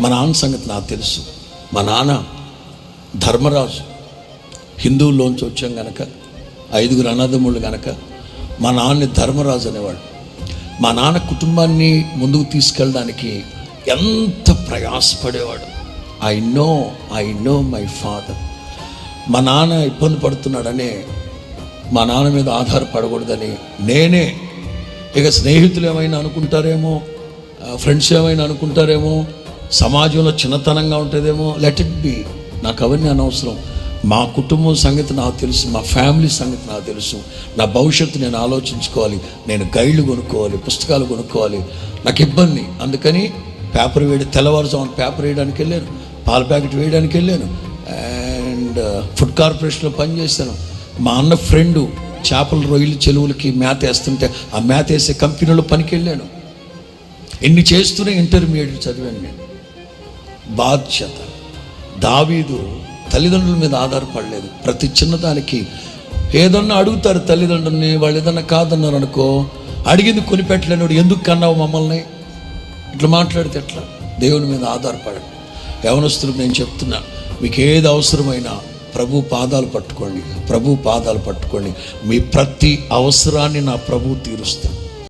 మా నాన్న సంగతి నాకు తెలుసు. మా నాన్న ధర్మరాజు, హిందువుల్లోంచి వచ్చాం గనక, 5 అన్నదమ్ముళ్ళు గనక మా నాన్నని ధర్మరాజు అనేవాడు. మా నాన్న కుటుంబాన్ని ముందుకు తీసుకెళ్ళడానికి ఎంత ప్రయాసపడేవాడు. I know my father. మా నాన్న ఇబ్బంది పడుతున్నాడనే, మా నాన్న మీద ఆధారపడకూడదని నేనే, ఇక స్నేహితులు ఏమైనా అనుకుంటారేమో, ఫ్రెండ్స్ ఏమైనా అనుకుంటారేమో, సమాజంలో చిన్నతనంగా ఉంటుందేమో, లెట్ ఇట్ బి, నాకు అవన్నీ అనవసరం. మా కుటుంబం సంగతి నాకు తెలుసు, మా ఫ్యామిలీ సంగతి నాకు తెలుసు. నా భవిష్యత్తు నేను ఆలోచించుకోవాలి, నేను గైడ్లు కొనుక్కోవాలి, పుస్తకాలు కొనుక్కోవాలి. నాకు ఇబ్బంది. అందుకని పేపర్ తెల్లవారుజామున పేపర్ వేయడానికి వెళ్ళాను, పాల ప్యాకెట్ వేయడానికి వెళ్ళాను, అండ్ ఫుడ్ కార్పొరేషన్లో పనిచేశాను. మా అన్న ఫ్రెండు చేపల రొయ్యలు చెరువులకి మేత వేస్తుంటే ఆ మేత వేసే కంపెనీలో పనికి వెళ్ళాను. ఎన్ని చేస్తూనే ఇంటర్మీడియట్ చదివాను నేను. బాధ్యత. దావీదు తల్లిదండ్రుల మీద ఆధారపడలేదు. ప్రతి చిన్నదానికి ఏదన్నా అడుగుతారు తల్లిదండ్రుల్ని, వాళ్ళు ఏదన్నా కాదన్నారు అనుకో, అడిగింది కొనిపెట్టలేనివాడు ఎందుకు కన్నావు మమ్మల్ని, ఇట్లా మాట్లాడితే ఎట్లా? దేవుని మీద ఆధారపడండి. యవనస్తులకు నేను చెప్తున్నా, మీకు ఏది అవసరమైనా ప్రభు పాదాలు పట్టుకోండి, ప్రభు పాదాలు పట్టుకోండి. మీ ప్రతి అవసరాన్ని నా ప్రభు తీరుస్తాడు.